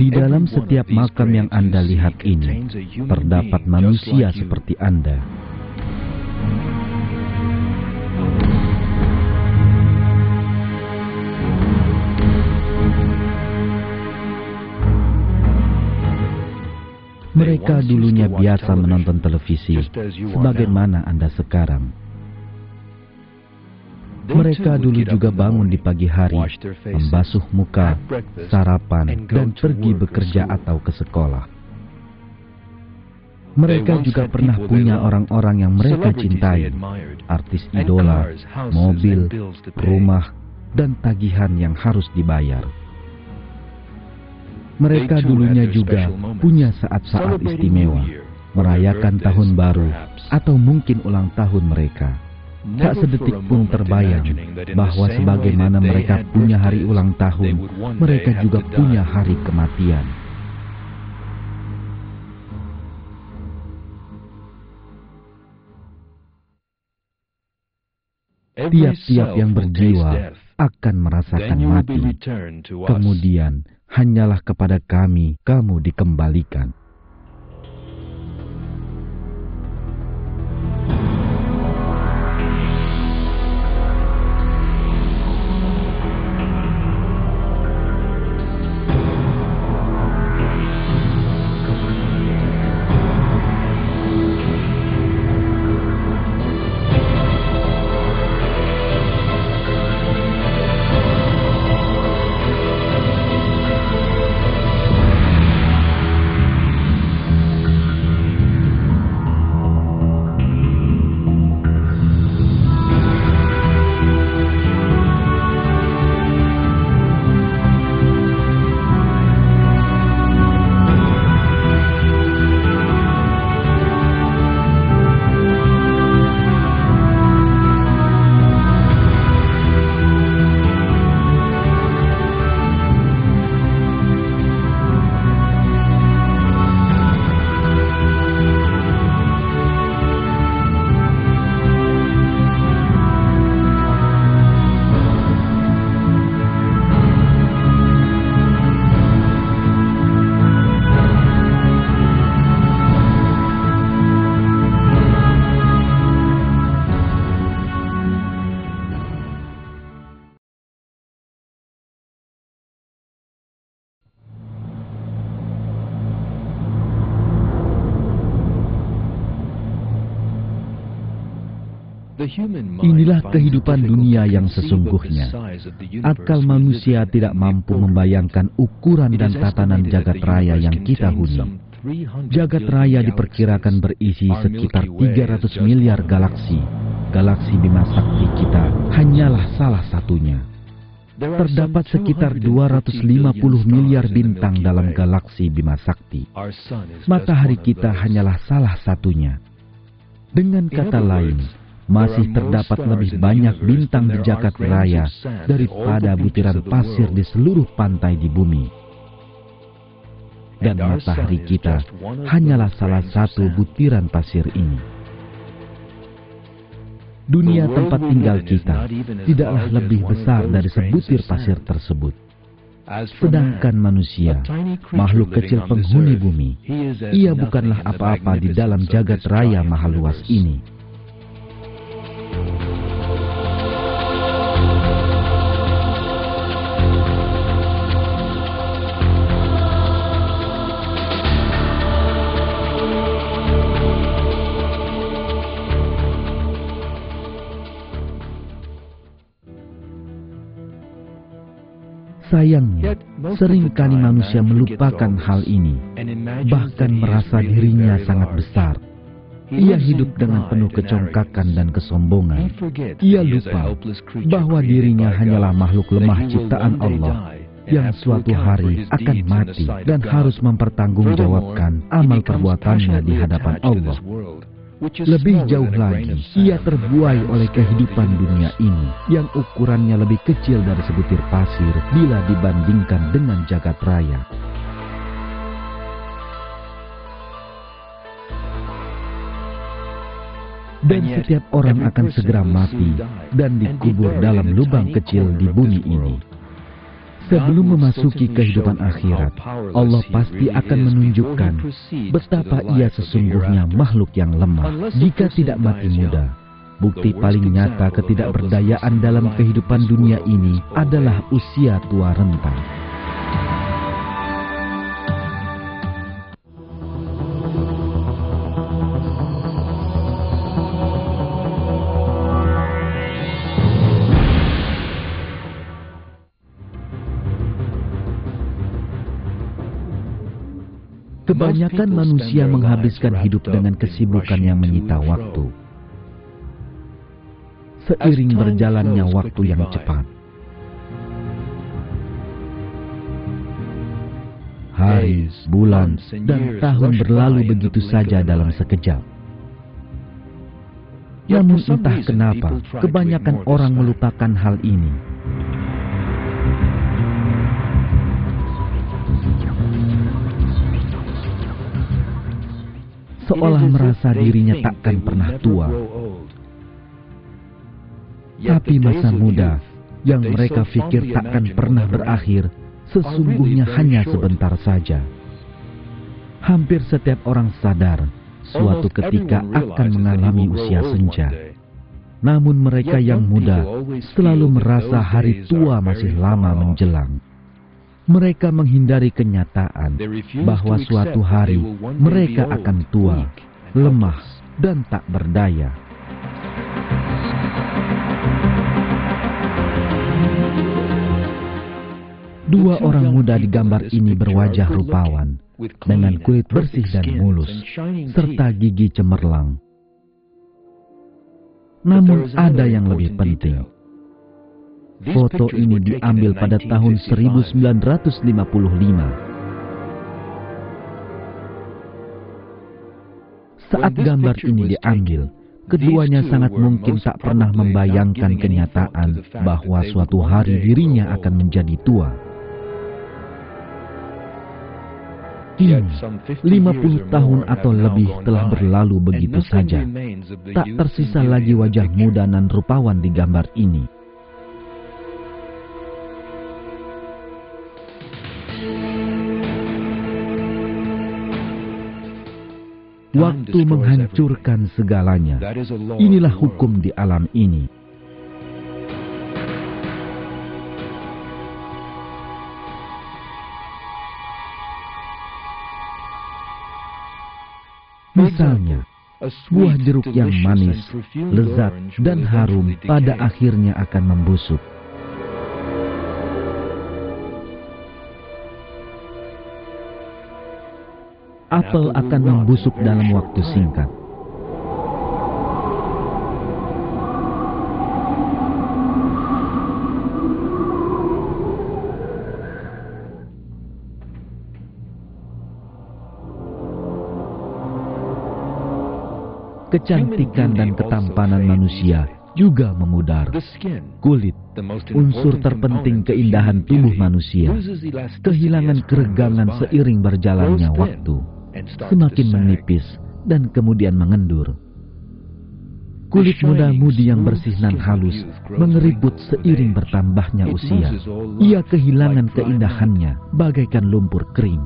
Di dalam setiap makam yang Anda lihat ini, terdapat manusia seperti Anda. Mereka dulunya biasa menonton televisi, sebagaimana Anda sekarang. Mereka dulu juga bangun di pagi hari, membasuh muka, sarapan, dan pergi bekerja atau ke sekolah. Mereka juga pernah punya orang-orang yang mereka cintai, artis idola, mobil, rumah, dan tagihan yang harus dibayar. Mereka dulunya juga punya saat-saat istimewa, merayakan tahun baru, atau mungkin ulang tahun mereka. Tak sedetik pun terbayang bahwa sebagaimana mereka punya hari ulang tahun, mereka juga punya hari kematian. Tiap-tiap yang berjiwa akan merasakan mati. Kemudian, hanyalah kepada kami kamu dikembalikan. Inilah kehidupan dunia yang sesungguhnya. Akal manusia tidak mampu membayangkan ukuran dan tatanan jagat raya yang kita huni. Jagat raya diperkirakan berisi sekitar 300 miliar galaksi. Galaksi Bima Sakti kita hanyalah salah satunya. Terdapat sekitar 250 miliar bintang dalam galaksi Bima Sakti. Matahari kita hanyalah salah satunya. Dengan kata lain, masih terdapat lebih banyak bintang di jagat raya daripada butiran pasir di seluruh pantai di bumi. Dan matahari kita hanyalah salah satu butiran pasir ini. Dunia tempat tinggal kita tidaklah lebih besar dari sebutir pasir tersebut. Sedangkan manusia, makhluk kecil penghuni bumi, ia bukanlah apa-apa di dalam jagat raya maha luas ini. Sayangnya, seringkali manusia melupakan hal ini, bahkan merasa dirinya sangat besar. Ia hidup dengan penuh kecongkakan dan kesombongan. Ia lupa bahwa dirinya hanyalah makhluk lemah ciptaan Allah yang suatu hari akan mati dan harus mempertanggungjawabkan amal perbuatannya di hadapan Allah. Lebih jauh lagi, ia terbuai oleh kehidupan dunia ini yang ukurannya lebih kecil dari sebutir pasir bila dibandingkan dengan jagat raya. Dan setiap orang akan segera mati dan dikubur dalam lubang kecil di bumi ini. Sebelum memasuki kehidupan akhirat, Allah pasti akan menunjukkan betapa Ia sesungguhnya makhluk yang lemah jika tidak mati muda. Bukti paling nyata ketidakberdayaan dalam kehidupan dunia ini adalah usia tua renta. Kebanyakan manusia menghabiskan hidup dengan kesibukan yang menyita waktu. Seiring berjalannya waktu yang cepat, hari, bulan, dan tahun berlalu begitu saja dalam sekejap. Namun entah kenapa, kebanyakan orang melupakan hal ini. Seolah merasa dirinya takkan pernah tua. Tapi masa muda yang mereka pikir takkan pernah berakhir, sesungguhnya hanya sebentar saja. Hampir setiap orang sadar, suatu ketika akan mengalami usia senja. Namun mereka yang muda selalu merasa hari tua masih lama menjelang. Mereka menghindari kenyataan bahwa suatu hari mereka akan tua, lemah, dan tak berdaya. Dua orang muda di gambar ini berwajah rupawan, dengan kulit bersih dan mulus, serta gigi cemerlang. Namun ada yang lebih penting. Foto ini diambil pada tahun 1955. Saat gambar ini diambil, keduanya sangat mungkin tak pernah membayangkan kenyataan bahwa suatu hari dirinya akan menjadi tua. Kini, 50 tahun atau lebih telah berlalu begitu saja. Tak tersisa lagi wajah muda nan rupawan di gambar ini. Waktu menghancurkan segalanya. Inilah hukum di alam ini. Misalnya, buah jeruk yang manis, lezat, dan harum pada akhirnya akan membusuk. Apel akan membusuk dalam waktu singkat. Kecantikan dan ketampanan manusia juga memudar. Kulit, unsur terpenting keindahan tubuh manusia, kehilangan keregangan seiring berjalannya waktu. Semakin menipis dan kemudian mengendur. Kulit muda-mudi yang bersih dan halus mengeriput seiring bertambahnya usia. Ia kehilangan keindahannya bagaikan lumpur kering.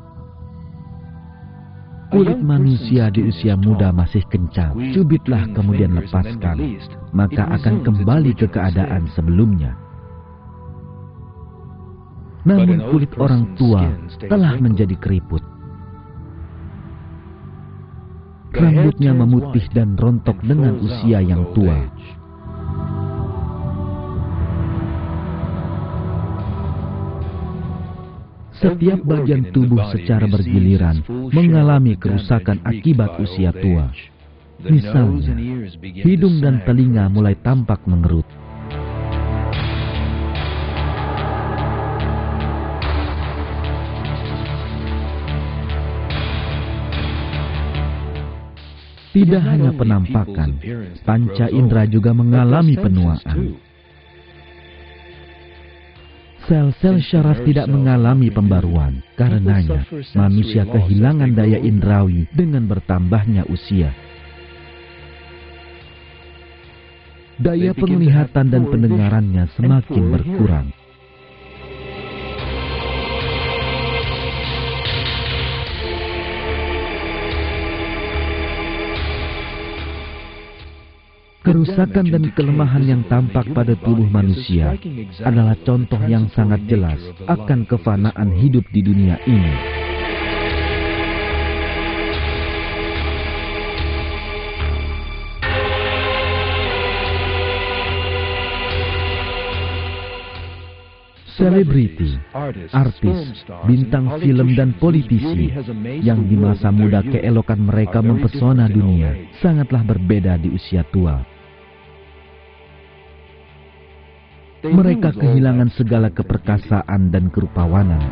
Kulit manusia di usia muda masih kencang. Cubitlah kemudian lepaskan, maka akan kembali ke keadaan sebelumnya. Namun kulit orang tua telah menjadi keriput. Rambutnya memutih dan rontok dengan usia yang tua. Setiap bagian tubuh secara bergiliran mengalami kerusakan akibat usia tua. Misalnya, hidung dan telinga mulai tampak mengerut. Tidak hanya penampakan, panca indera juga mengalami penuaan. Sel-sel syaraf tidak mengalami pembaruan. Karenanya, manusia kehilangan daya indrawi dengan bertambahnya usia. Daya penglihatan dan pendengarannya semakin berkurang. Kerusakan dan kelemahan yang tampak pada tubuh manusia adalah contoh yang sangat jelas akan kefanaan hidup di dunia ini. Selebriti, artis, bintang film dan politisi yang di masa muda keelokan mereka mempesona dunia sangatlah berbeda di usia tua. Mereka kehilangan segala keperkasaan dan kerupawanan.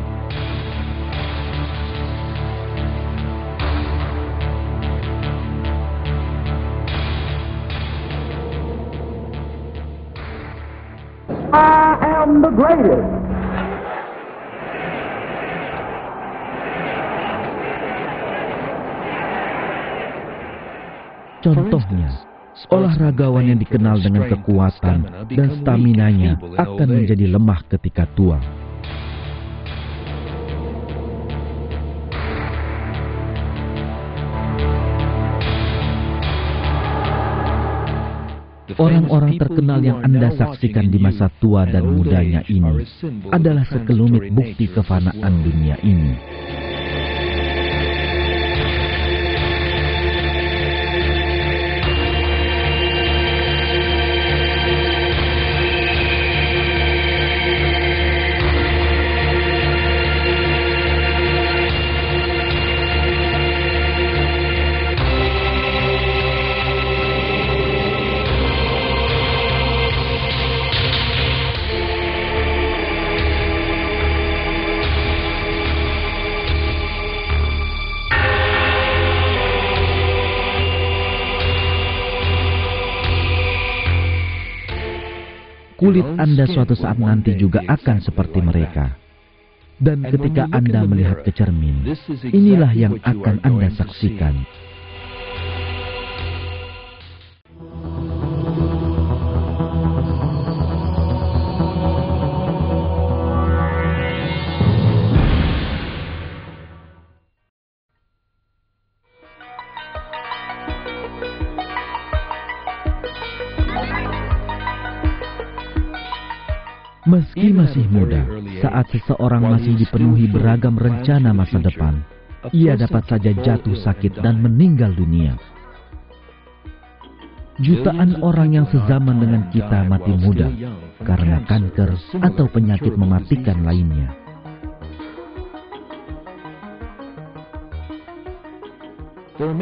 I am the greatest. Contohnya, olahragawan yang dikenal dengan kekuatan dan staminanya akan menjadi lemah ketika tua. Orang-orang terkenal yang Anda saksikan di masa tua dan mudanya ini adalah sekelumit bukti kefanaan dunia ini. Kulit Anda suatu saat nanti juga akan seperti mereka. Dan ketika Anda melihat ke cermin, inilah yang akan Anda saksikan. Meski masih muda, saat seseorang masih dipenuhi beragam rencana masa depan, ia dapat saja jatuh sakit dan meninggal dunia. Jutaan orang yang sezaman dengan kita mati muda karena kanker atau penyakit mematikan lainnya.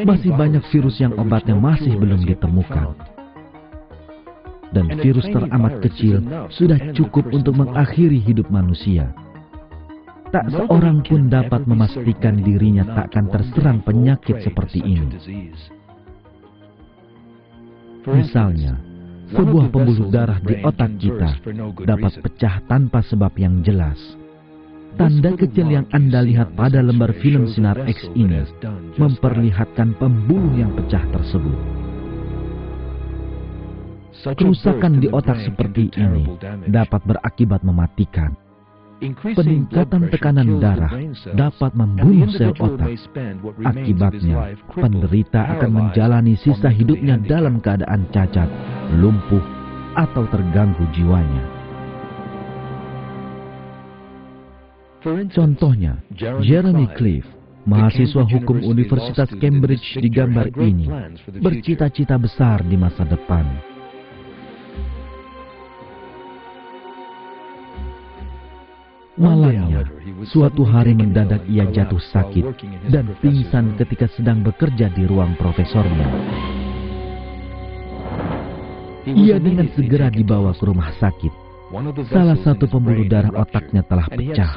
Masih banyak virus yang obatnya masih belum ditemukan. Dan virus teramat kecil sudah cukup untuk mengakhiri hidup manusia. Tak seorang pun dapat memastikan dirinya takkan terserang penyakit seperti ini. Misalnya, sebuah pembuluh darah di otak kita dapat pecah tanpa sebab yang jelas. Tanda kecil yang Anda lihat pada lembar film Sinar X ini memperlihatkan pembuluh yang pecah tersebut. Kerusakan di otak seperti ini dapat berakibat mematikan. Peningkatan tekanan darah dapat membunuh sel otak. Akibatnya, penderita akan menjalani sisa hidupnya dalam keadaan cacat, lumpuh, atau terganggu jiwanya. Contohnya, Jeremy Cliff, mahasiswa hukum Universitas Cambridge di gambar ini, bercita-cita besar di masa depan. Malangnya, suatu hari mendadak ia jatuh sakit dan pingsan ketika sedang bekerja di ruang profesornya. Ia dengan segera dibawa ke rumah sakit. Salah satu pembuluh darah otaknya telah pecah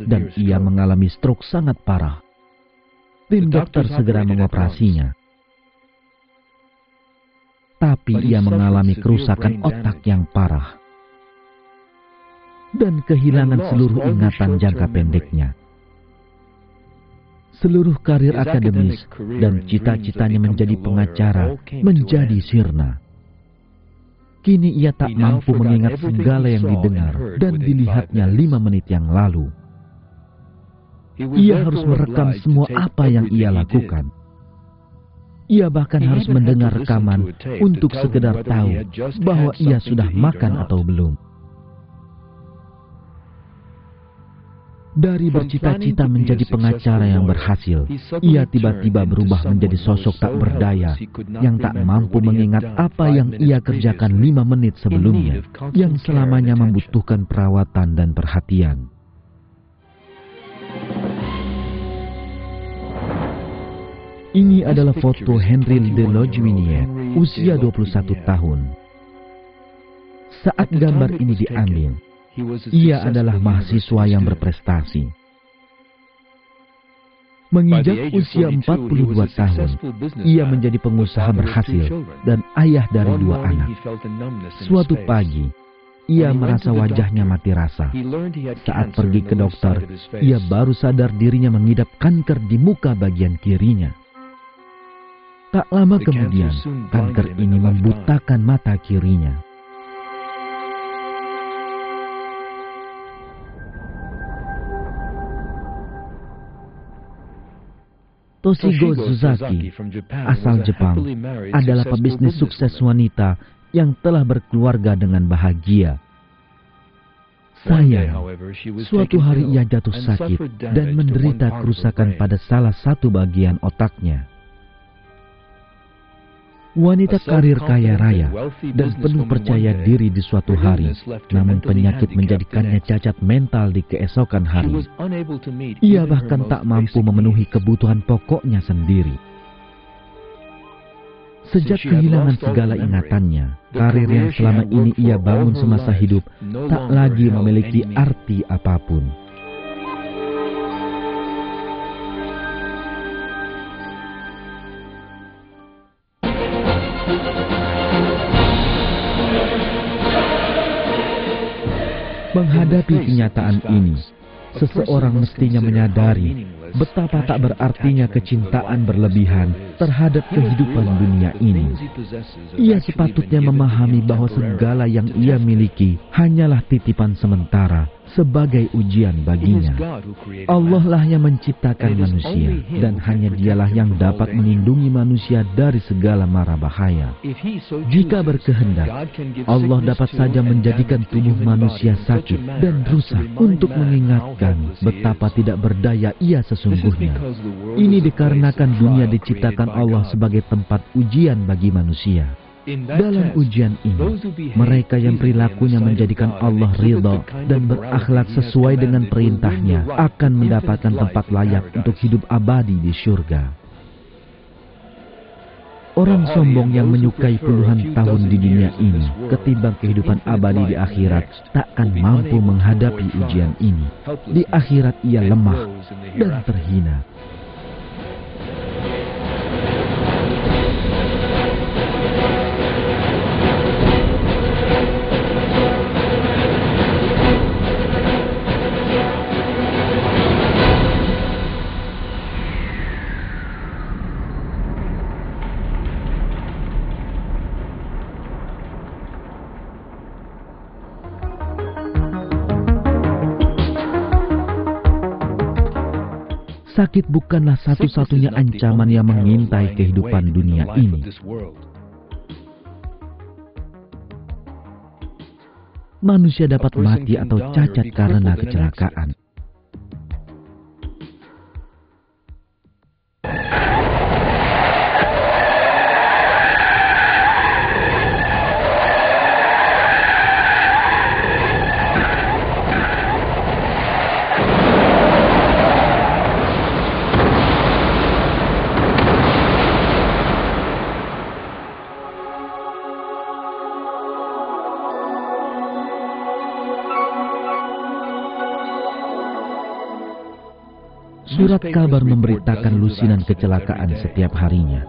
dan ia mengalami stroke sangat parah. Tim dokter segera mengoperasinya. Tapi ia mengalami kerusakan otak yang parah dan kehilangan seluruh ingatan jangka pendeknya. Seluruh karir akademis dan cita-citanya menjadi pengacara menjadi sirna. Kini ia tak mampu mengingat segala yang didengar dan dilihatnya 5 menit yang lalu. Ia harus merekam semua apa yang ia lakukan. Ia bahkan harus mendengar rekaman untuk sekedar tahu bahwa ia sudah makan atau belum. Dari bercita-cita menjadi pengacara yang berhasil, ia tiba-tiba berubah menjadi sosok tak berdaya yang tak mampu mengingat apa yang ia kerjakan 5 menit sebelumnya, yang selamanya membutuhkan perawatan dan perhatian. Ini adalah foto Henry de Longjuinier, usia 21 tahun. Saat gambar ini diambil, ia adalah mahasiswa yang berprestasi. Menginjak usia 42 tahun, ia menjadi pengusaha berhasil dan ayah dari 2 anak. Suatu pagi, ia merasa wajahnya mati rasa. Saat pergi ke dokter, ia baru sadar dirinya mengidap kanker di muka bagian kirinya. Tak lama kemudian, kanker ini membutakan mata kirinya. Toshigo Suzaki, asal Jepang, adalah pebisnis sukses wanita yang telah berkeluarga dengan bahagia. Sayang, suatu hari ia jatuh sakit dan menderita kerusakan pada salah satu bagian otaknya. Wanita karir kaya raya dan penuh percaya diri di suatu hari, namun penyakit menjadikannya cacat mental di keesokan hari. Ia bahkan tak mampu memenuhi kebutuhan pokoknya sendiri. Sejak kehilangan segala ingatannya, karir yang selama ini ia bangun semasa hidup tak lagi memiliki arti apapun. Menghadapi kenyataan ini, seseorang mestinya menyadari betapa tak berartinya kecintaan berlebihan terhadap kehidupan dunia ini. Ia sepatutnya memahami bahwa segala yang ia miliki hanyalah titipan sementara sebagai ujian baginya. Allah lah yang menciptakan manusia, dan hanya Dialah yang dapat melindungi manusia dari segala mara bahaya. Jika berkehendak, Allah dapat saja menjadikan tubuh manusia sakit dan rusak untuk mengingatkan betapa tidak berdaya ia sesungguhnya. Ini dikarenakan dunia diciptakan Allah sebagai tempat ujian bagi manusia. Dalam ujian ini, mereka yang perilakunya menjadikan Allah ridha dan berakhlak sesuai dengan perintahnya akan mendapatkan tempat layak untuk hidup abadi di syurga. Orang sombong yang menyukai puluhan tahun di dunia ini ketimbang kehidupan abadi di akhirat takkan mampu menghadapi ujian ini. Di akhirat ia lemah dan terhina. Sakit bukanlah satu-satunya ancaman yang mengintai kehidupan dunia ini. Manusia dapat mati atau cacat karena kecelakaan. Surat kabar memberitakan lusinan kecelakaan setiap harinya.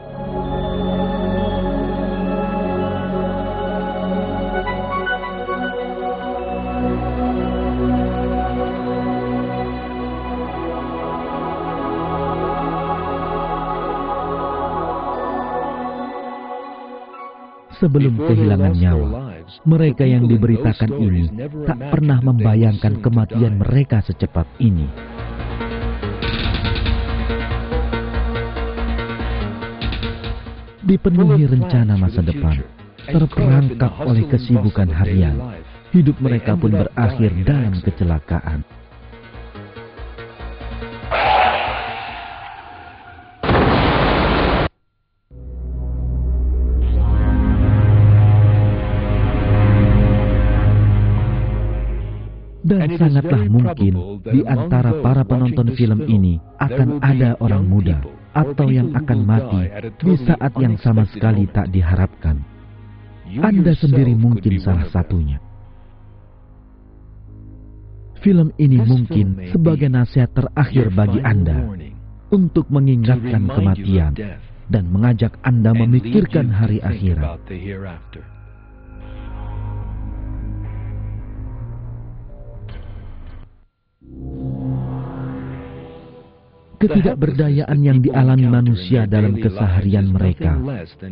Sebelum kehilangan nyawa, mereka yang diberitakan ini tak pernah membayangkan kematian mereka secepat ini. dipenuhi rencana masa depan, terperangkap oleh kesibukan harian. Hidup mereka pun berakhir dalam kecelakaan. Dan sangatlah mungkin di antara para penonton film ini akan ada orang muda atau yang akan mati di saat yang sama sekali tak diharapkan. Anda sendiri mungkin salah satunya. Film ini mungkin sebagai nasihat terakhir bagi Anda untuk mengingatkan kematian dan mengajak Anda memikirkan hari akhirat. Ketidakberdayaan yang dialami manusia dalam keseharian mereka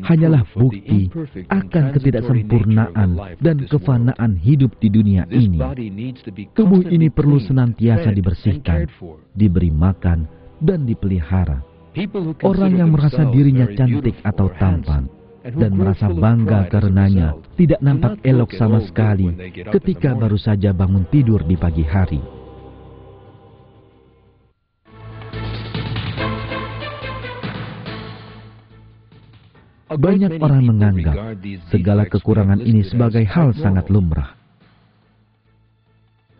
hanyalah bukti akan ketidaksempurnaan dan kefanaan hidup di dunia ini. Tubuh ini perlu senantiasa dibersihkan, diberi makan, dan dipelihara. Orang yang merasa dirinya cantik atau tampan dan merasa bangga karenanya tidak nampak elok sama sekali ketika baru saja bangun tidur di pagi hari. Banyak orang menganggap segala kekurangan ini sebagai hal sangat lumrah.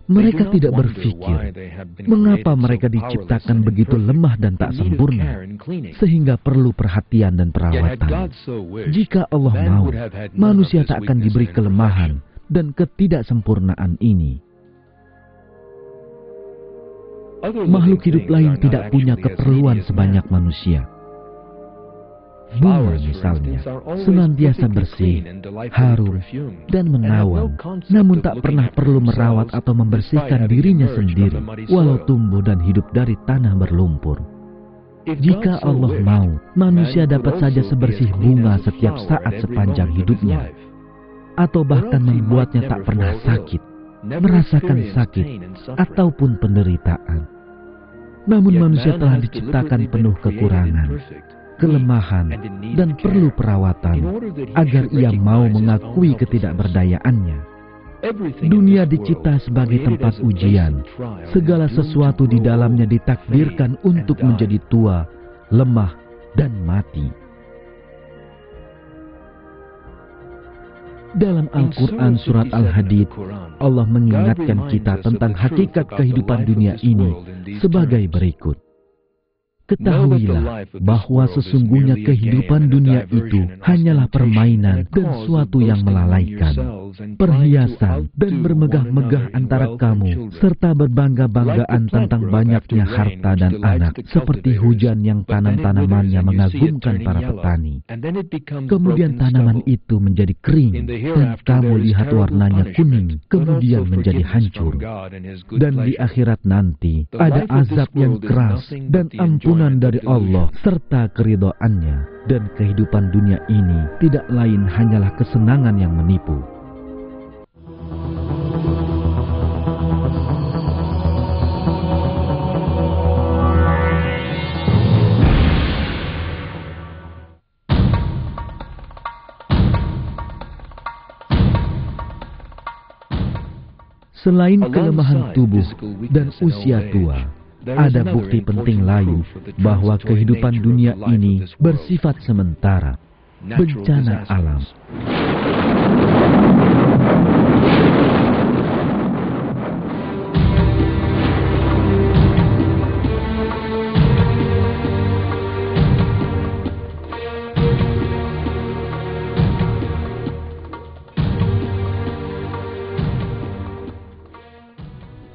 Mereka tidak berpikir mengapa mereka diciptakan begitu lemah dan tak sempurna, sehingga perlu perhatian dan perawatan. Jika Allah mau, manusia tak akan diberi kelemahan dan ketidaksempurnaan ini. Makhluk hidup lain tidak punya keperluan sebanyak manusia. Bunga misalnya, senantiasa bersih, harum, dan menawan, namun tak pernah perlu merawat atau membersihkan dirinya sendiri, walau tumbuh dan hidup dari tanah berlumpur. Jika Allah mau, manusia dapat saja sebersih bunga setiap saat sepanjang hidupnya, atau bahkan membuatnya tak pernah sakit, merasakan sakit, ataupun penderitaan. Namun manusia telah diciptakan penuh kekurangan, kelemahan, dan perlu perawatan agar ia mau mengakui ketidakberdayaannya. Dunia dicipta sebagai tempat ujian. Segala sesuatu di dalamnya ditakdirkan untuk menjadi tua, lemah, dan mati. Dalam Al-Quran Surat Al-Hadid, Allah mengingatkan kita tentang hakikat kehidupan dunia ini sebagai berikut. Ketahuilah bahwa sesungguhnya kehidupan dunia itu hanyalah permainan dan suatu yang melalaikan, perhiasan dan bermegah-megah antara kamu, serta berbangga-banggaan tentang banyaknya harta dan anak, seperti hujan yang tanam-tanamannya mengagumkan para petani. Kemudian tanaman itu menjadi kering, dan kamu lihat warnanya kuning, kemudian menjadi hancur. Dan di akhirat nanti, ada azab yang keras dan ampunan dari Allah serta keridhaannya, dan kehidupan dunia ini tidak lain hanyalah kesenangan yang menipu. Selain kelemahan tubuh dan usia tua, ada bukti penting lain bahwa kehidupan dunia ini bersifat sementara. Bencana alam.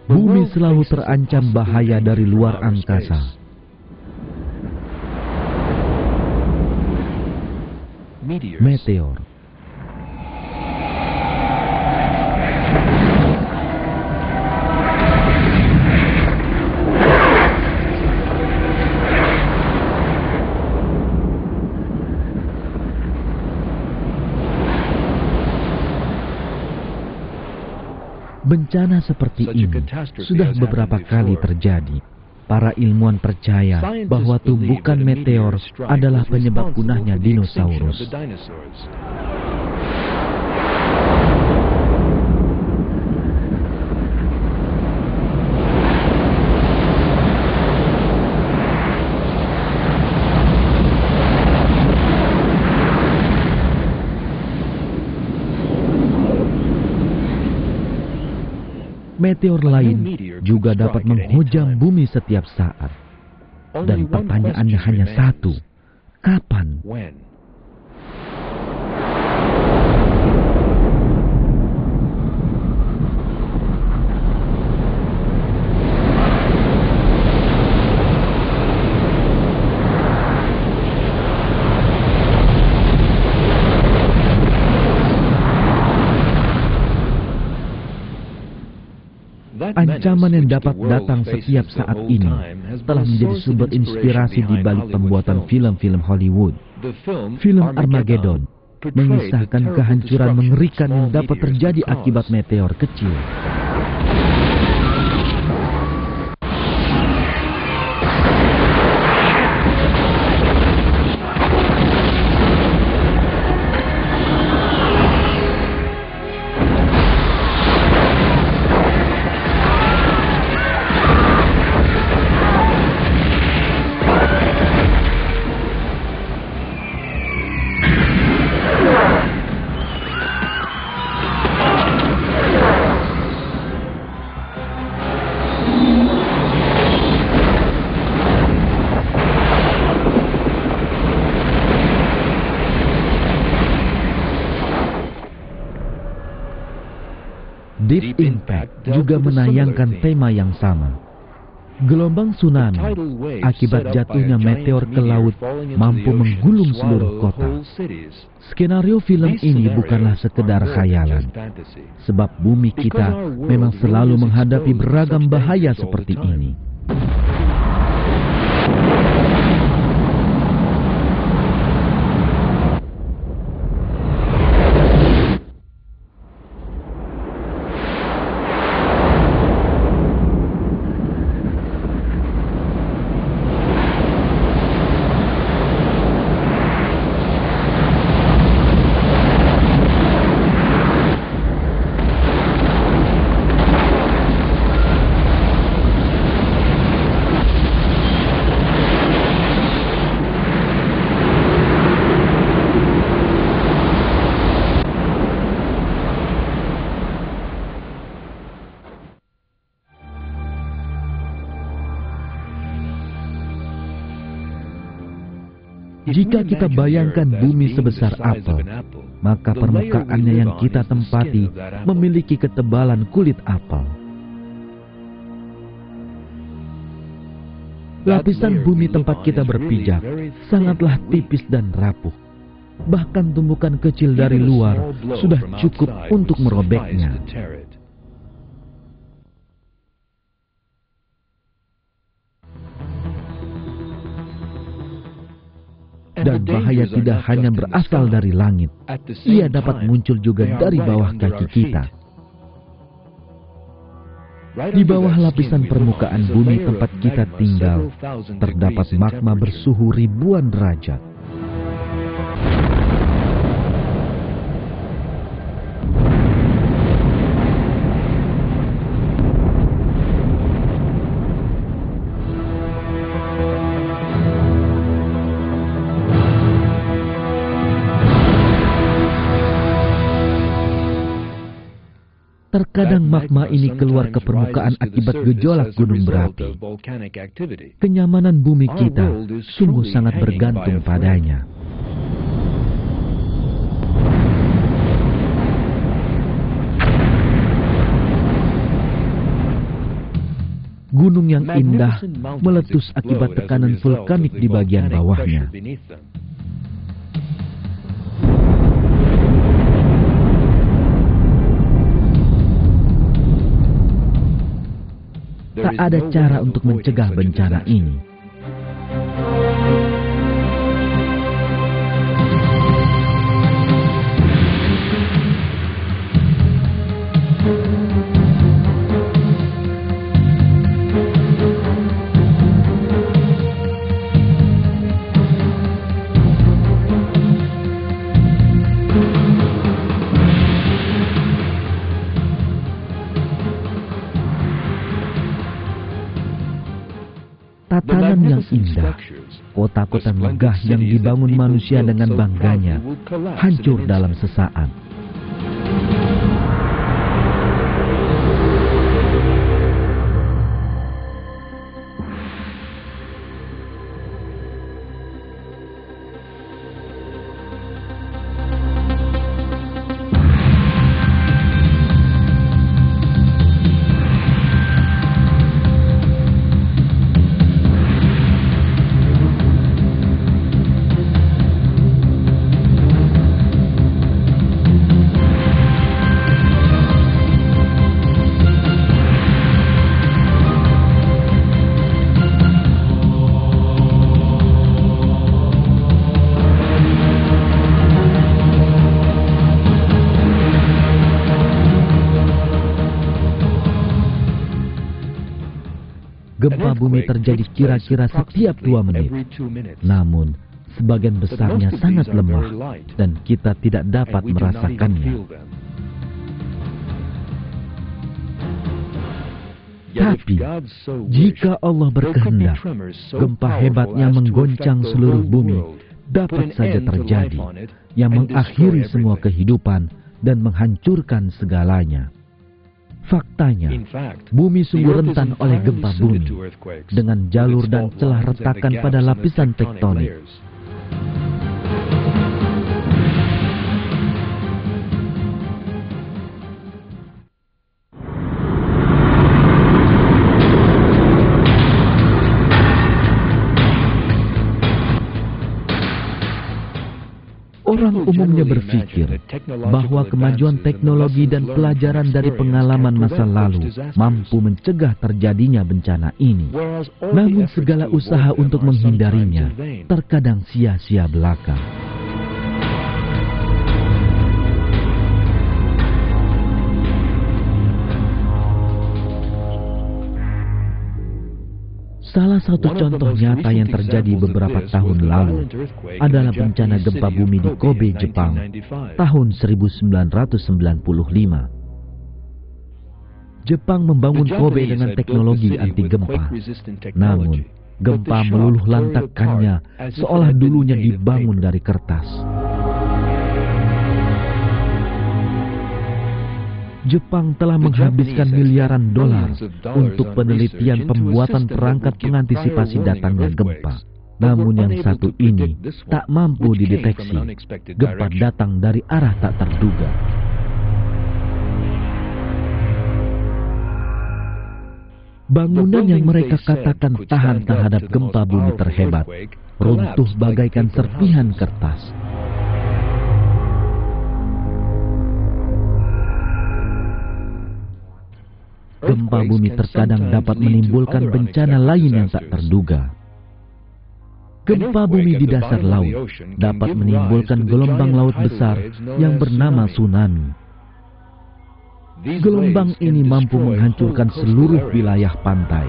Bumi selalu terancam bahaya dari luar angkasa. Meteor. Bencana seperti ini sudah beberapa kali terjadi. Para ilmuwan percaya bahwa tumbukan meteor adalah penyebab punahnya dinosaurus. Meteor lain juga dapat menghujam bumi setiap saat. Dan pertanyaannya hanya satu, kapan? Ancaman yang dapat datang setiap saat ini telah menjadi sumber inspirasi di balik pembuatan film-film Hollywood. Film Armageddon mengisahkan kehancuran mengerikan yang dapat terjadi akibat meteor kecil. Deep Impact juga menayangkan tema yang sama. Gelombang tsunami akibat jatuhnya meteor ke laut mampu menggulung seluruh kota. Skenario film ini bukanlah sekedar khayalan, sebab bumi kita memang selalu menghadapi beragam bahaya seperti ini. Jika kita bayangkan bumi sebesar apel, maka permukaannya yang kita tempati memiliki ketebalan kulit apel. Lapisan bumi tempat kita berpijak sangatlah tipis dan rapuh. Bahkan tumbukan kecil dari luar sudah cukup untuk merobeknya. Dan bahaya tidak hanya berasal dari langit, ia dapat muncul juga dari bawah kaki kita. Di bawah lapisan permukaan bumi tempat kita tinggal, terdapat magma bersuhu ribuan derajat. Terkadang magma ini keluar ke permukaan akibat gejolak gunung berapi. Kenyamanan bumi kita sungguh sangat bergantung padanya. Gunung yang indah meletus akibat tekanan vulkanik di bagian bawahnya. Tak ada cara untuk mencegah bencana ini. tatanan yang indah, kota-kota megah yang dibangun manusia dengan bangganya, hancur dalam sesaat. Gempa bumi terjadi kira-kira setiap 2 menit. Namun, sebagian besarnya sangat lemah dan kita tidak dapat merasakannya. Tapi, jika Allah berkehendak, gempa hebat yang menggoncang seluruh bumi dapat saja terjadi, yang mengakhiri semua kehidupan dan menghancurkan segalanya. Faktanya, bumi sungguh rentan oleh gempa bumi, dengan jalur dan celah retakan pada lapisan tektonik. Orang umumnya berpikir bahwa kemajuan teknologi dan pelajaran dari pengalaman masa lalu mampu mencegah terjadinya bencana ini. Namun segala usaha untuk menghindarinya terkadang sia-sia belaka. Salah satu contoh nyata yang terjadi beberapa tahun lalu adalah bencana gempa bumi di Kobe, Jepang, tahun 1995. Jepang membangun Kobe dengan teknologi anti gempa. Namun, gempa meluluh lantakkannya seolah dulunya dibangun dari kertas. Jepang telah menghabiskan miliaran dolar untuk penelitian pembuatan perangkat pengantisipasi datangnya gempa. Namun yang satu ini tak mampu dideteksi. Gempa datang dari arah tak terduga. Bangunan yang mereka katakan tahan terhadap gempa bumi terhebat runtuh bagaikan serpihan kertas. Gempa bumi terkadang dapat menimbulkan bencana lain yang tak terduga. Gempa bumi di dasar laut dapat menimbulkan gelombang laut besar yang bernama tsunami. Gelombang ini mampu menghancurkan seluruh wilayah pantai.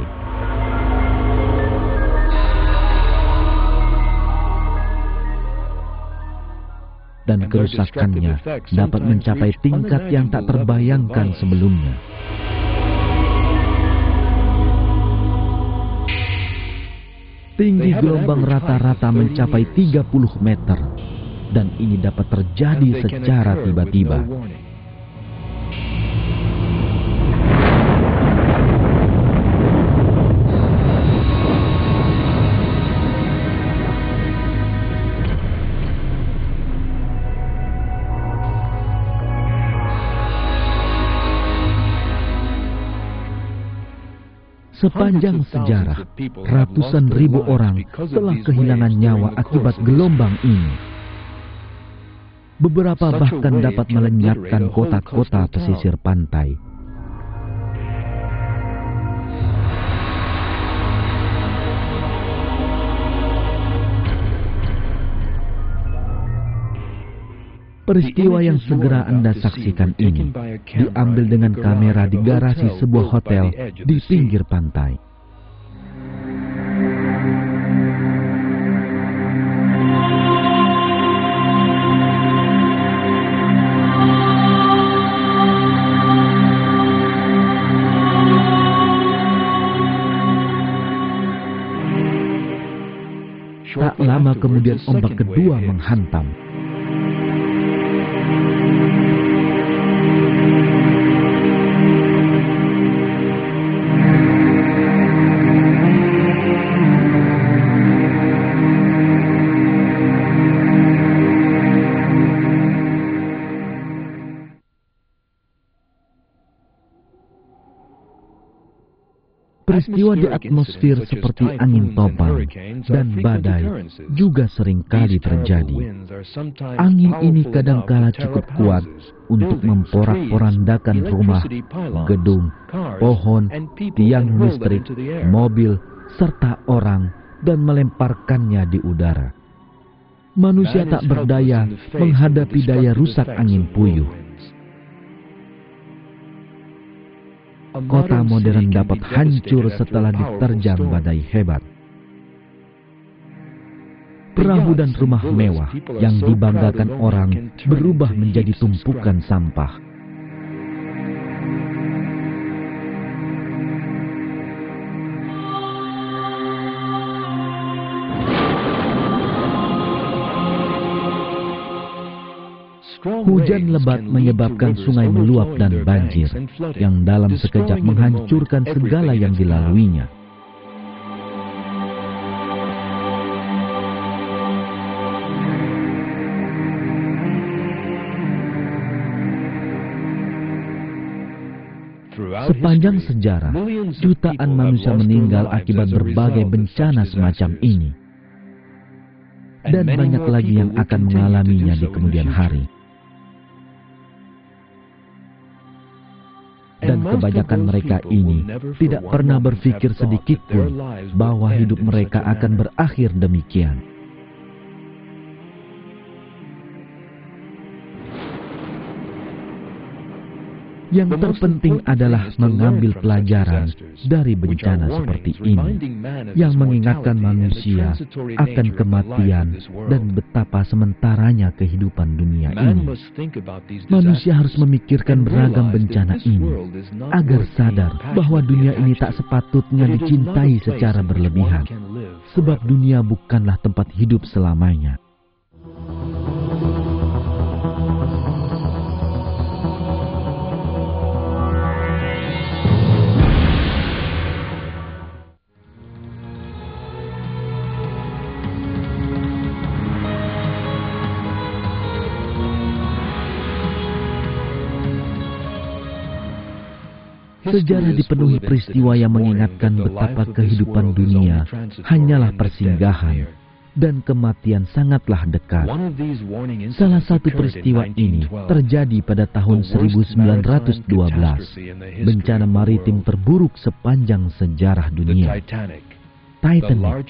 Dan kerusakannya dapat mencapai tingkat yang tak terbayangkan sebelumnya. Tinggi gelombang rata-rata mencapai 30 meter, dan ini dapat terjadi secara tiba-tiba. Sepanjang sejarah, ratusan ribu orang telah kehilangan nyawa akibat gelombang ini. Beberapa bahkan dapat melenyapkan kota-kota pesisir pantai. Peristiwa yang segera Anda saksikan ini diambil dengan kamera di garasi sebuah hotel di pinggir pantai. lama kemudian ombak kedua menghantam. Peristiwa di atmosfer seperti angin topan dan badai juga sering kali terjadi. Angin ini kadangkala cukup kuat untuk memporak-porandakan rumah, gedung, pohon, tiang listrik, mobil, serta orang dan melemparkannya di udara. Manusia tak berdaya menghadapi daya rusak angin puyuh. Kota modern dapat hancur setelah diterjang badai hebat. Perahu dan rumah mewah yang dibanggakan orang berubah menjadi tumpukan sampah. Hujan lebat menyebabkan sungai meluap dan banjir, yang dalam sekejap menghancurkan segala yang dilaluinya. Sepanjang sejarah, jutaan manusia meninggal akibat berbagai bencana semacam ini. Dan banyak lagi yang akan mengalaminya di kemudian hari. Dan kebanyakan mereka ini tidak pernah berpikir sedikitpun bahwa hidup mereka akan berakhir demikian. Yang terpenting adalah mengambil pelajaran dari bencana seperti ini, yang mengingatkan manusia akan kematian dan betapa sementaranya kehidupan dunia ini. Manusia harus memikirkan beragam bencana ini, agar sadar bahwa dunia ini tak sepatutnya dicintai secara berlebihan, sebab dunia bukanlah tempat hidup selamanya. Sejarah dipenuhi peristiwa yang mengingatkan betapa kehidupan dunia hanyalah persinggahan dan kematian sangatlah dekat. Salah satu peristiwa ini terjadi pada tahun 1912, bencana maritim terburuk sepanjang sejarah dunia. Titanic,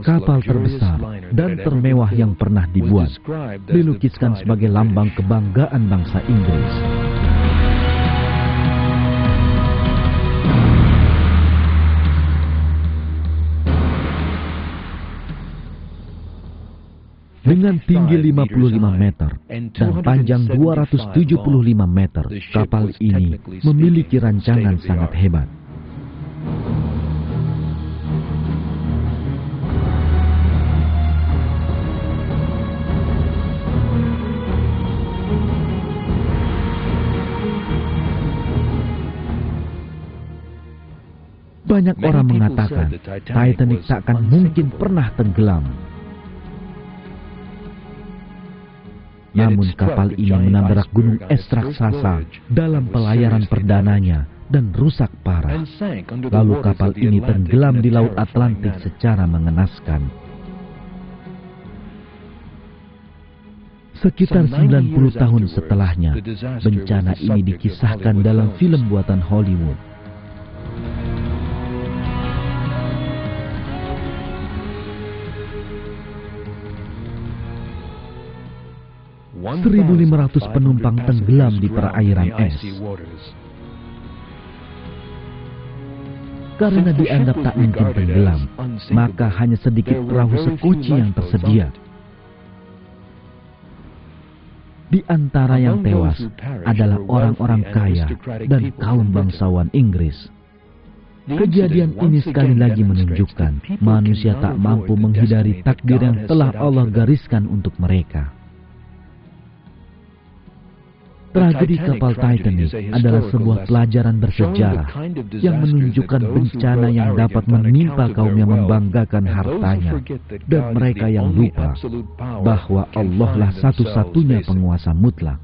kapal terbesar dan termewah yang pernah dibuat, dilukiskan sebagai lambang kebanggaan bangsa Inggris. Dengan tinggi 55 meter dan panjang 275 meter, kapal ini memiliki rancangan sangat hebat. Banyak orang mengatakan Titanic tak akan mungkin pernah tenggelam. Namun kapal ini menabrak gunung es raksasa dalam pelayaran perdananya dan rusak parah. Lalu kapal ini tenggelam di Laut Atlantik secara mengenaskan. Sekitar 90 tahun setelahnya, bencana ini dikisahkan dalam film buatan Hollywood. 1.500 penumpang tenggelam di perairan es. Karena dianggap tak mungkin tenggelam, maka hanya sedikit perahu sekoci yang tersedia. Di antara yang tewas adalah orang-orang kaya dan kaum bangsawan Inggris. Kejadian ini sekali lagi menunjukkan manusia tak mampu menghindari takdir yang telah Allah gariskan untuk mereka. Tragedi kapal Titanic adalah sebuah pelajaran bersejarah yang menunjukkan bencana yang dapat menimpa kaum yang membanggakan hartanya dan mereka yang lupa bahwa Allah lah satu-satunya penguasa mutlak.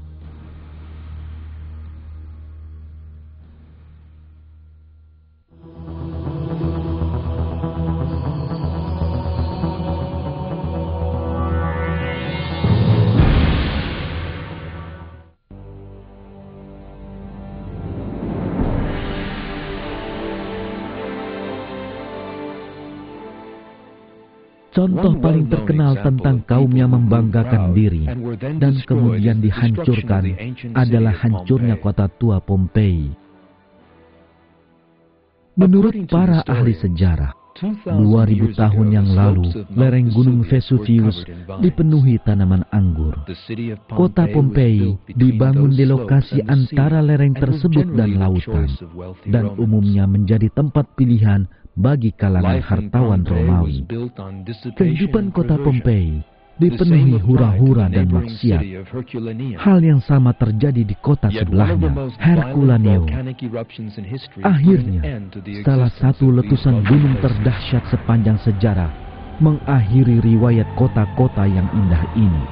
Contoh paling terkenal tentang kaum yang membanggakan diri dan kemudian dihancurkan adalah hancurnya kota tua Pompei. Menurut para ahli sejarah, 2000 tahun yang lalu, lereng gunung Vesuvius dipenuhi tanaman anggur. Kota Pompei dibangun di lokasi antara lereng tersebut dan lautan, dan umumnya menjadi tempat pilihan bagi kalangan hartawan Romawi. Kehidupan kota Pompei dipenuhi hura-hura dan maksiat. Hal yang sama terjadi di kota sebelahnya, Herculaneum. Akhirnya, salah satu letusan gunung terdahsyat sepanjang sejarah mengakhiri riwayat kota-kota yang indah ini.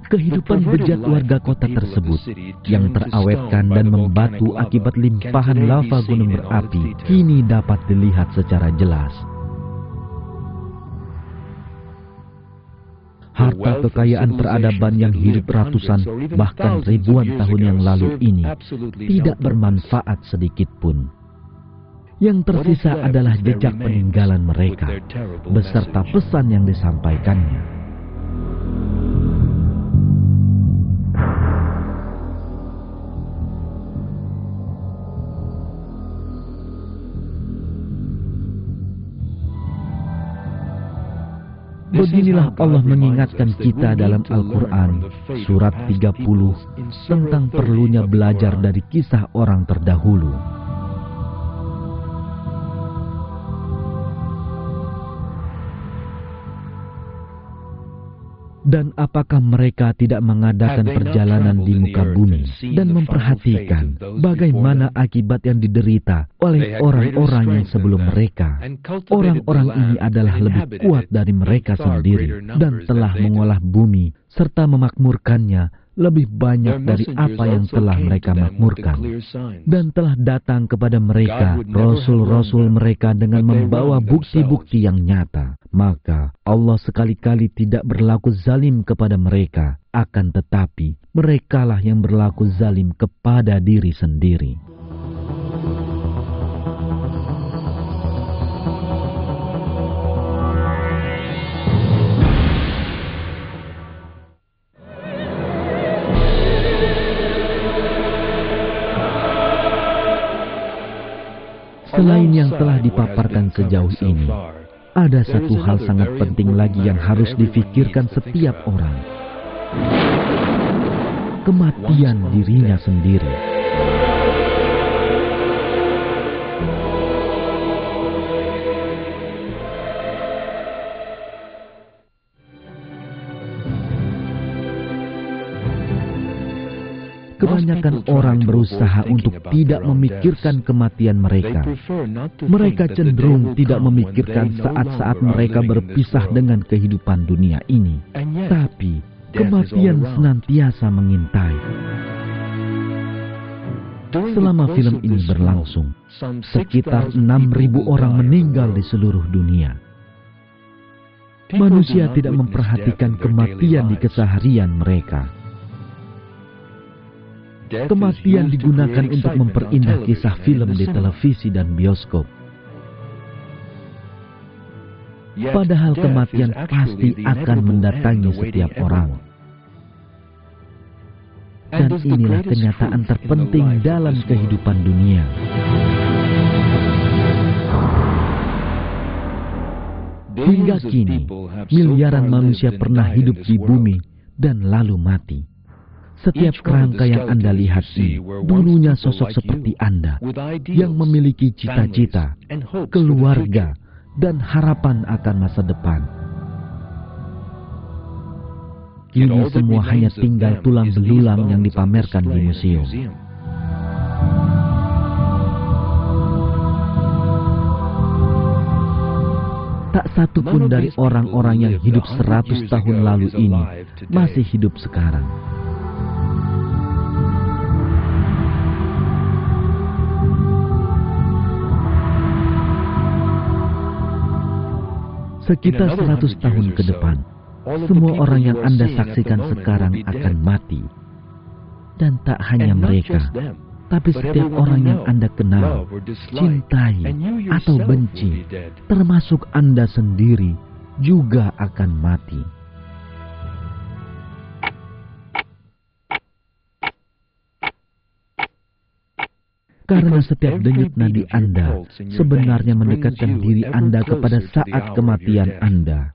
Kehidupan bejat warga kota tersebut yang terawetkan dan membatu akibat limpahan lava gunung berapi kini dapat dilihat secara jelas. Harta kekayaan peradaban yang hidup ratusan bahkan ribuan tahun yang lalu ini tidak bermanfaat sedikit pun. Yang tersisa adalah jejak peninggalan mereka beserta pesan yang disampaikannya. Beginilah Allah mengingatkan kita dalam Al-Quran, surat 30, tentang perlunya belajar dari kisah orang terdahulu. Dan apakah mereka tidak mengadakan perjalanan di muka bumi dan memperhatikan bagaimana akibat yang diderita oleh orang-orang yang sebelum mereka? Orang-orang ini adalah lebih kuat dari mereka sendiri dan telah mengolah bumi serta memakmurkannya lebih banyak dari apa yang telah mereka makmurkan. Dan telah datang kepada mereka rasul-rasul mereka dengan membawa bukti-bukti yang nyata. Maka Allah sekali-kali tidak berlaku zalim kepada mereka, akan tetapi merekalah yang berlaku zalim kepada diri sendiri. Selain yang telah dipaparkan sejauh ini, ada satu hal sangat penting lagi yang harus difikirkan setiap orang. Kematian dirinya sendiri. Kebanyakan orang berusaha untuk tidak memikirkan kematian mereka. Mereka cenderung tidak memikirkan saat-saat mereka berpisah dengan kehidupan dunia ini. Tapi, kematian senantiasa mengintai. Selama film ini berlangsung, sekitar 6.000 orang meninggal di seluruh dunia. Manusia tidak memperhatikan kematian di keseharian mereka. Kematian digunakan untuk memperindah kisah film di televisi dan bioskop. Padahal kematian pasti akan mendatangi setiap orang. Dan inilah kenyataan terpenting dalam kehidupan dunia. Hingga kini, miliaran manusia pernah hidup di bumi dan lalu mati. Setiap kerangka yang Anda lihat ini, dulunya sosok seperti Anda, yang memiliki cita-cita, keluarga, dan harapan akan masa depan. Kini semua hanya tinggal tulang belulang yang dipamerkan di museum. Tak satu pun dari orang-orang yang hidup 100 tahun lalu ini masih hidup sekarang. Sekitar 100 tahun ke depan, semua orang yang Anda saksikan sekarang akan mati. Dan tak hanya mereka, tapi setiap orang yang Anda kenal, cintai, atau benci, termasuk Anda sendiri, juga akan mati. Karena setiap denyut nadi Anda sebenarnya mendekatkan diri Anda kepada saat kematian Anda.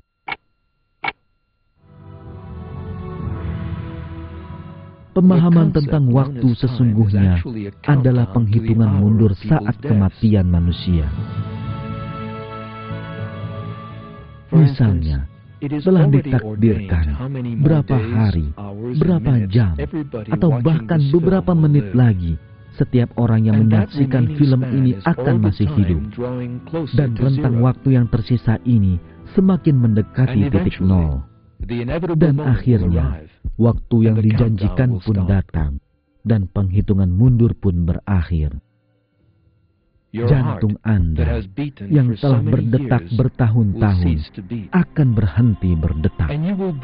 Pemahaman tentang waktu sesungguhnya adalah penghitungan mundur saat kematian manusia. Misalnya, telah ditakdirkan berapa hari, berapa jam, atau bahkan beberapa menit lagi setiap orang yang menyaksikan film ini akan masih hidup. Dan rentang waktu yang tersisa ini semakin mendekati titik nol. Dan akhirnya, waktu yang dijanjikan pun datang, dan penghitungan mundur pun berakhir. Jantung Anda yang telah berdetak bertahun-tahun akan berhenti berdetak,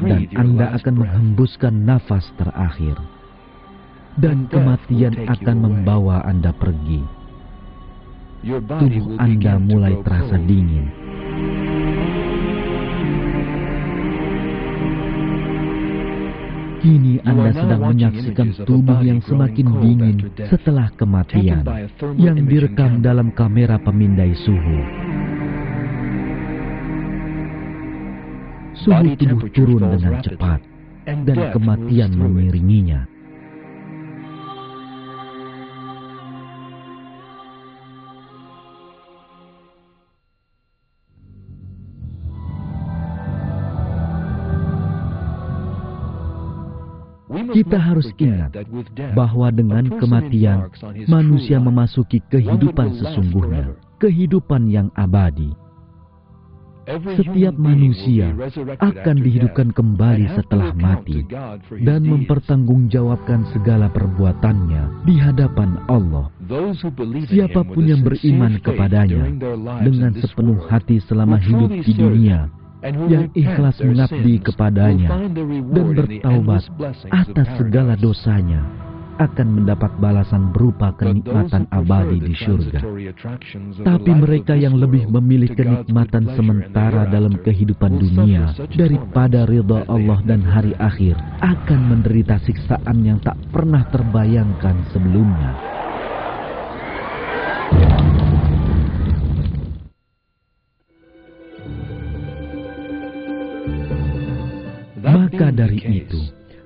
dan Anda akan menghembuskan nafas terakhir. Dan kematian akan membawa Anda pergi. Tubuh Anda mulai terasa dingin. Kini Anda sedang menyaksikan tubuh yang semakin dingin setelah kematian, yang direkam dalam kamera pemindai suhu. Suhu tubuh turun dengan cepat, dan kematian mengiringinya. Kita harus ingat bahwa dengan kematian, manusia memasuki kehidupan sesungguhnya, kehidupan yang abadi. Setiap manusia akan dihidupkan kembali setelah mati dan mempertanggungjawabkan segala perbuatannya di hadapan Allah. Siapapun yang beriman kepadanya dengan sepenuh hati selama hidup di dunia, yang ikhlas mengabdi kepadanya dan bertaubat atas segala dosanya, akan mendapat balasan berupa kenikmatan abadi di surga. Tapi mereka yang lebih memilih kenikmatan sementara dalam kehidupan dunia daripada ridha Allah dan hari akhir, akan menderita siksaan yang tak pernah terbayangkan sebelumnya. Maka dari itu,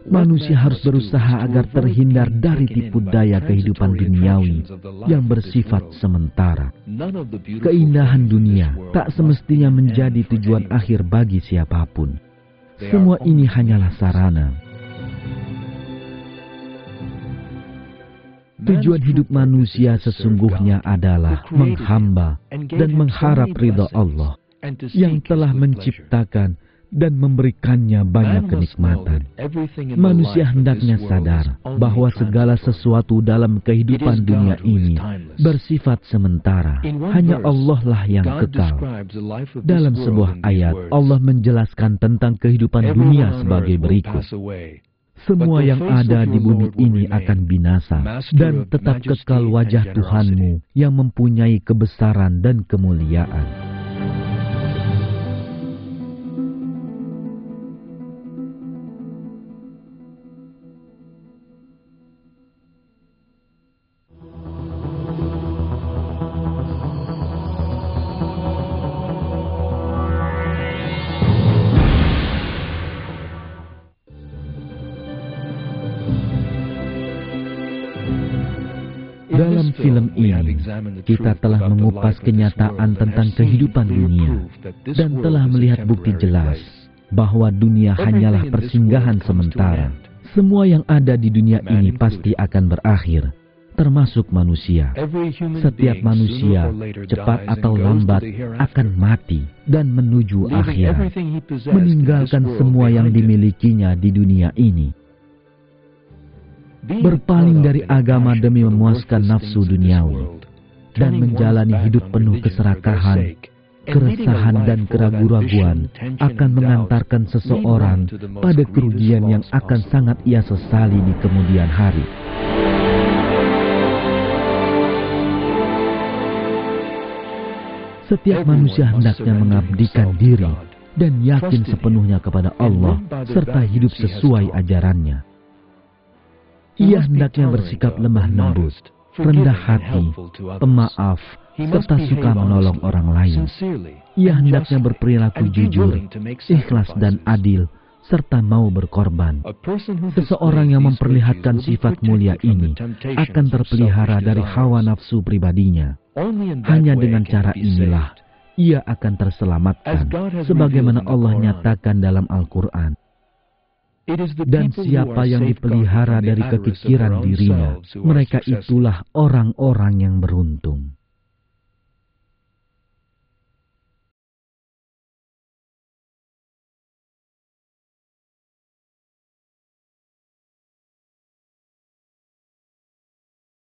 manusia harus berusaha agar terhindar dari tipu daya kehidupan duniawi yang bersifat sementara. Keindahan dunia tak semestinya menjadi tujuan akhir bagi siapapun. Semua ini hanyalah sarana. Tujuan hidup manusia sesungguhnya adalah menghamba dan mengharap ridha Allah yang telah menciptakan dan memberikannya banyak kenikmatan. Manusia hendaknya sadar bahwa segala sesuatu dalam kehidupan dunia ini bersifat sementara. Hanya Allah lah yang kekal. Dalam sebuah ayat, Allah menjelaskan tentang kehidupan dunia sebagai berikut. Semua yang ada di bumi ini akan binasa, dan tetap kekal wajah Tuhanmu yang mempunyai kebesaran dan kemuliaan. Dalam film ini, kita telah mengupas kenyataan tentang kehidupan dunia dan telah melihat bukti jelas bahwa dunia hanyalah persinggahan sementara. Semua yang ada di dunia ini pasti akan berakhir, termasuk manusia. Setiap manusia, cepat atau lambat, akan mati dan menuju akhirat, meninggalkan semua yang dimilikinya di dunia ini. Berpaling dari agama demi memuaskan nafsu duniawi dan menjalani hidup penuh keserakahan, keresahan dan keraguan-raguan akan mengantarkan seseorang pada kerugian yang akan sangat ia sesali di kemudian hari. Setiap manusia hendaknya mengabdikan diri dan yakin sepenuhnya kepada Allah serta hidup sesuai ajarannya. Ia hendaknya bersikap lemah lembut, rendah hati, pemaaf, serta suka menolong orang lain. Ia hendaknya berperilaku jujur, ikhlas dan adil, serta mau berkorban. Seseorang yang memperlihatkan sifat mulia ini akan terpelihara dari hawa nafsu pribadinya. Hanya dengan cara inilah ia akan terselamatkan, sebagaimana Allah nyatakan dalam Al-Quran. Dan siapa yang dipelihara dari kekikiran dirinya, mereka itulah orang-orang yang beruntung.